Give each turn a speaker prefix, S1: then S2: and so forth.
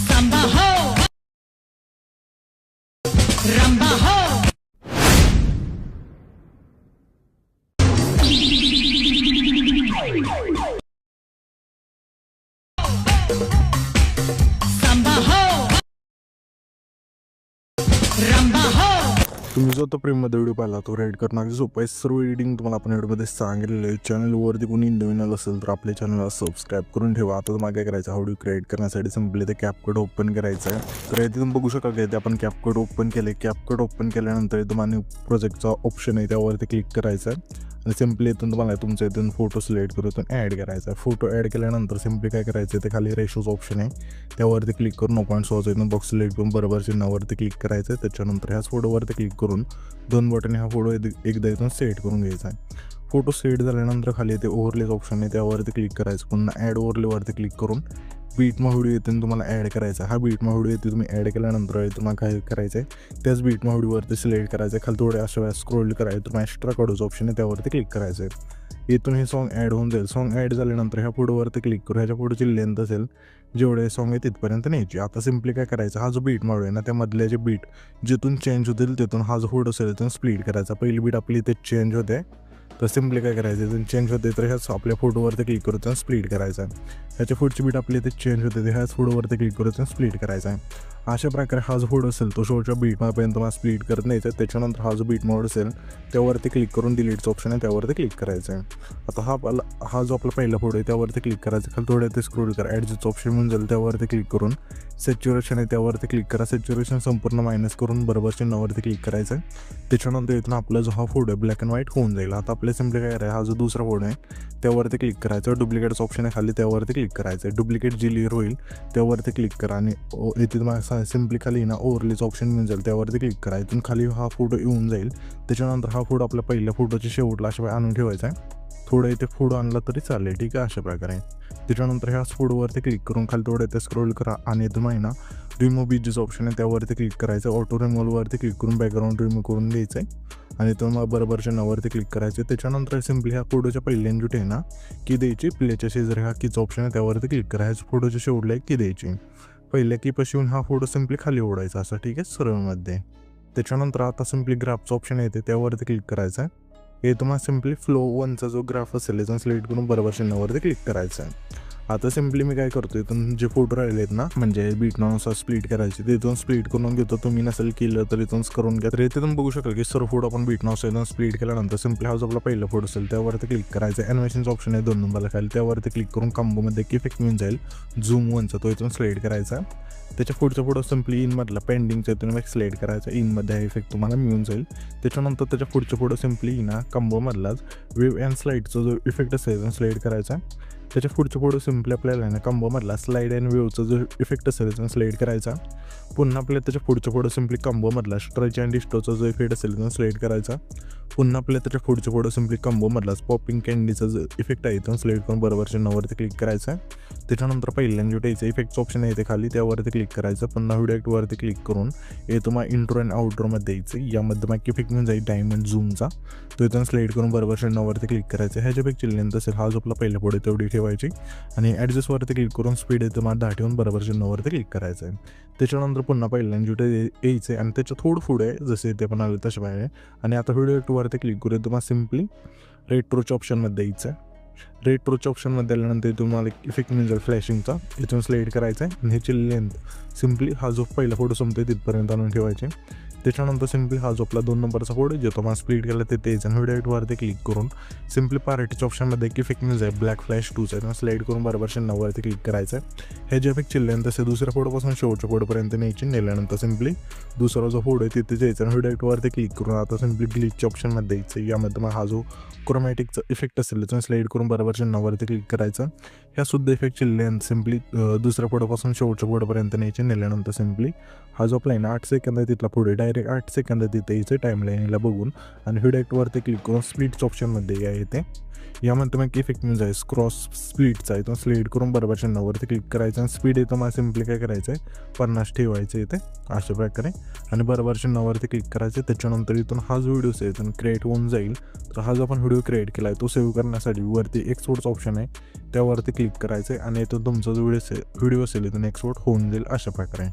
S1: Samba ho, ramba ho. Samba ho, ramba ho.
S2: तुम्ही जो तो प्रेममध्ये व्हिडिओ पाहिला तो रेड करण्याची सोपं आहे. सर्व एडिटिंग तुम्हाला आपण व्हिडिओमध्ये सांगितलेलं आहे. चॅनलवरती कोणी नवीन आलं असेल तर आपल्या चॅनलला सबस्क्राईब करून ठेवा. आता तुम्हाला काय करायचं, हा व्हिडिओ क्रिएट करण्यासाठी सिम्पली ते CapCut ओपन करायचं आहे. तर इथे तुम्ही बघू शकाल की आपण CapCut ओपन केले. CapCut ओपन केल्यानंतर तुम्हाला प्रोजेक्टचा ऑप्शन आहे त्यावरती क्लिक करायचं आहे आणि सिम्पली इथून तुम्हाला तुमच्या इथून फोटो सिलेक्ट करून इथून ॲड करायचा आहे. फोटो ॲड केल्यानंतर सिम्पली काय करायचं, ते खाली रेशोचं ऑप्शन आहे त्यावरती क्लिक करून 0.6 इथून बॉक्स सिलेक्ट करून बरोबर चिन्हावरती क्लिक करायचं आहे. त्याच्यानंतर ह्याच फोटोवरती क्लिक करून 2 बटन हा फोटो एकदा इथून सेट करून घ्यायचा आहे. फोटो सेट झाल्यानंतर खाली ते ओव्हरलेच ऑप्शन आहे त्यावरती क्लिक करायचं. पुन्हा ॲड ओव्हरलेवरती क्लिक करून बीटमा व्हिडिओ येते तुम्हाला ॲड करायचा. हा बीटमा व्हिडिओ येते तुम्ही ॲड केल्यानंतर तुम्हाला काय करायचं आहे, त्याच बीटमा व्हिडिओवरती सिलेक्ट करायचं आहे. खाली थोडे अशा वेळेस स्क्रोल करायचं, तुम्हाला एक्स्ट्रा काढूचं ऑप्शन आहे त्यावरती क्लिक करायचं आहे. इथून हे सॉन्ग ॲड होऊन जाईल. सॉन्ग ॲड झाल्यानंतर ह्या फोटोवरती क्लिक करू. ह्याच्या पुढची लेंथ असेल जेवढे सॉन्ग आहे तिथपर्यंत न्यायची. आता सिम्पली काय करायचं, हा जो बीट मावळ आहे ना त्यामधले जे बीट जिथून चेंज होतील तिथून हा जो फोटो असेल तिथून स्प्लिट करायचा. पहिली बीट आपली इथे चेंज होते तर सिम्पली काय करायचं, इथून चेंज होते तर ह्याच आपल्या फोटोवरती क्लिक करून त्यानं स्प्लिट करायचा आहे. ह्याच्या पुढची बीट आपली इथे चेंज होते ते ह्याच फोटोवरती क्लिक करून त्यानं स्प्लिट करायचा आहे. अशा प्रकारे हा जो फोटो असेल तो शोच्या बीटमापर्यंत तुम्हाला स्प्लिट करत न्यायचा. त्याच्यानंतर हा जो बीट मोड असेल त्यावरती क्लिक करून डिलीटचं ऑप्शन आहे त्यावरती क्लिक करायचं आहे. आता हा जो आपला पहिला फोटो आहे त्यावरती क्लिक करायचा. खाली थोडं ते स्क्रोल करा, ॲडजस्टचं ऑप्शन म्हणून जाईल त्यावरती क्लिक करून सॅच्युरेशन आहे त्यावरती क्लिक करा. सॅच्युरेशन संपूर्ण मायनस करून बरोबर चिन्हावरती क्लिक करायचं आहे. त्याच्यानंतर इथून आपला जो हा फोटो आहे ब्लॅक अँड व्हाईट होऊन जाईल. आता आपल्या सिम्पली काय करायचं, हा जो दुसरा फोटो आहे त्यावरती क्लिक करायचं. डुप्लिकेटचं ऑप्शन आहे खाली त्यावरती क्लिक करायचं. डुप्लिकेट जी लेअर होईल त्यावरती क्लिक करा आणि इथे तुम्हाला सिम्पली खाली ना ओव्हरलेचं ऑप्शन मिळून जाईल त्यावरती क्लिक करा. इथून खाली हा फोटो येऊन जाईल. त्याच्यानंतर हा फोटो आपल्या पहिल्या फोटोच्या शेवटला अशा आणून ठेवायचा आहे. थोडं इथे फोटो आणला तरी चालेल, ठीक आहे, अशा प्रकारे. त्याच्यानंतर ह्याच फोटोवरती क्लिक करून खाली थोडं इथे स्क्रोल करा आणि इथं महिना रिमूव्ह बीजेस ऑप्शन आहे त्यावरती क्लिक करायचं. ऑटो रिमूव्हवरती क्लिक करून बॅकग्राऊंड रिमूव्ह करून द्यायचं आहे आणि तो मग बरोबरच्या नावावरती क्लिक करायचं. त्याच्यानंतर सिम्पली ह्या फोटोच्या पहिल्या इंजुट आहे ना की द्यायची, प्लेच्या शेजारी हा कीचा ऑप्शन आहे त्यावरती क्लिक करायचं. फोटोच्या शेवटला की द्यायची. पहिल्या कीपाशी येऊन हा फोटो सिम्पली खाली ओढायचा असं, ठीक आहे, सरळमध्ये. त्याच्यानंतर आता सिम्पली ग्राफचं ऑप्शन येते त्यावरती क्लिक करायचं आहे. हे तुम्हाला सिम्पली फ्लो 1चा जो ग्राफ असेल याचा सिलेक्ट करून बरोबर चिन्हावरती क्लिक करायचं आहे. आता सिम्पली मी काय करतो, इथून जे फोटो राहिले आहेत ना म्हणजे बीटनुसार स्प्लिट करायचे ते इथून स्प्लिट करून घेतो. तुम्ही नसेल केलं तर इथून करून घ्या. तर इथे तुम्ही बघू शकाल की सर्व फोटो आपण बीटनुसार इथून स्प्लिट केल्यानंतर सिम्पली हा जो आपला पहिला फोटो असेल त्यावरती क्लिक करायचं. ॲनिमेशनचं ऑप्शन आहे 2 नंबरला खाली त्यावरती क्लिक करून कॉम्बोमध्ये एक इफेक्ट मिळून जाईल झूम 1चा, तो इथून सिलेक्ट करायचा. त्याच्या पुढचा फोटो सिम्पली इनमधला पेंडिंगचा इथून एक सिलेक्ट करायचा. इनमध्ये हा इफेक्ट तुम्हाला मिळून जाईल. त्याच्यानंतर त्याच्या पुढचा फोटो सिम्पली ना कंबोमधलाच वेव्ह अँड स्लाईडचा जो इफेक्ट असेल सिलेक्ट करायचा. त्याच्या पुढच्या फोटो सिम्पली आपल्याला ना कंबोमधला स्लाईड अँड वेव्हचा जो इफेक्ट असेल त्याचा सिलेक्ट करायचा. पुन्हा आपल्याला त्याच्या पुढच्या फोटो सिम्पली कंबोमधला स्ट्रेच अँड डिस्टोचा जो इफेक्ट असेल त्याचा सिलेक्ट करायचा. पुन्हा आपल्याला त्याच्या पुढच्या फोटो सिम्पली कंबोमधलाच पॉपिंग कॅन्डीचा जो इफेक्ट आहे तो सिलेक्ट करून बरोबरच्या नावावरती क्लिक करायचा. त्याच्यानंतर पहिल्यांदा जो टाईचा इफेक्टचं ऑप्शन आहे ते खाली त्यावरती क्लिक करायचं. पुन्हा व्हिडिओ ॲक्टवरती क्लिक करून हे तुम्हाला इंट्रो अँड आउट्रोमध्ये द्यायचं. यामध्ये मग इफेक्ट मिळून जाईल डायमंड झूमचा, तो इथून सिलेक्ट करून बरोबरच्या नावावरती क्लिक करायचं. ह्याच्यापेक्षा लेंथ असेल हा जो आपला पहिला फोटो तेवढी ठेवायची आणि ॲडजस्टवरती क्लिक करून स्पीड आहे तुम्हाला 10 ठेवून बरोबरच्या नावावरती क्लिक करायचं आहे. त्याच्यानंतर पुन्हा पहिल्यांदा जुटे यायचं आहे आणि त्याच्या थोडं पुढे जसे ते पण आले तसे पाहिजे. आणि आता व्हिडिओ ॲक्टवरती क्लिक करून तुम्हाला सिम्पली रेट्रोच्या ऑप्शनमध्ये द्यायचं आहे. रेट्रोच्या ऑप्शनमध्ये आल्यानंतर तुम्हाला इफेक्ट मिळून जाईल फ्लॅशिंगचा, इथून सिलेक्ट करायचा आहे आणि ह्याची लेंथ सिम्पली हा जो पहिला फोटो संपतो तिथपर्यंत आणून ठेवायचे. त्याच्यानंतर सिम्पली हा जो आपला 2 नंबरचा फोटो जो तुम्हाला स्प्लिट केला ते तेच आणि व्हिडिओ ॲक्टवरती क्लिक करून सिम्पली पार्टीच्या ऑप्शनमध्ये एक इफेक्ट मिळून जाईल ब्लॅक फ्लॅश 2चा आहे, सिलेक्ट करून बरोबरच्या नावावरती क्लिक करायचं आहे. हे जे इफेक्टची लेंथ असे दुसऱ्या फोटोपासून शेवटच्या फोटोपर्यंत न्यायची. नेल्यानंतर सिम्पली दुसरा जो फोटो आहे तिथे जायचं आणि व्हिडिओ ॲक्टवरती क्लिक करून आता सिम्पली ग्लिचच्या ऑप्शनमध्ये द्यायचं. यामध्ये मग हा जो क्रोमॅटिकचा इफेक्ट असेल त्याचा सिलेक्ट करून बरोबरच्या नावावरती क्लिक करायचं. ह्या सुद्धा इफेक्टची लेंथ सिम्पली दुसऱ्या फोटोपासून शेवटच्या फोटोपर्यंत न्यायची. नेल्यानंतर सिम्पली हा जो आपला आहे ना 8 सेकंद आहे तिथला पुढे डायरेक्ट 8 सेकंद तिथे यायचं टाईमलाईनला बघून आणि हिडॅक्टवरती क्लिक करून स्प्लिट्स ऑप्शनमध्ये या येते. यामध्ये मग इफेक्ट म्हणजे आहे क्रॉस स्प्लिटचा आहे तो स्लेड करून बरोबर चिन्हावरती क्लिक करायचं आणि स्पीड येतो मला सिम्पली काय करायचं आहे 50 ठेवायचं इथे अशा प्रकारे आणि बरोबर चिन्हावरती क्लिक करायचं. त्याच्यानंतर इथून हा जो व्हिडिओ आहे इथून क्रिएट होऊन जाईल. तर हा जो आपण व्हिडिओ क्रिएट केला आहे तो सेव्ह करण्यासाठी वरती एक्सपोर्टचा ऑप्शन आहे त्यावरती क्लिक करायचं आहे आणि इथून तुमचा जो व्हिडिओ असेल इथून एक्सपोर्ट होऊन जाईल अशा प्रकारे.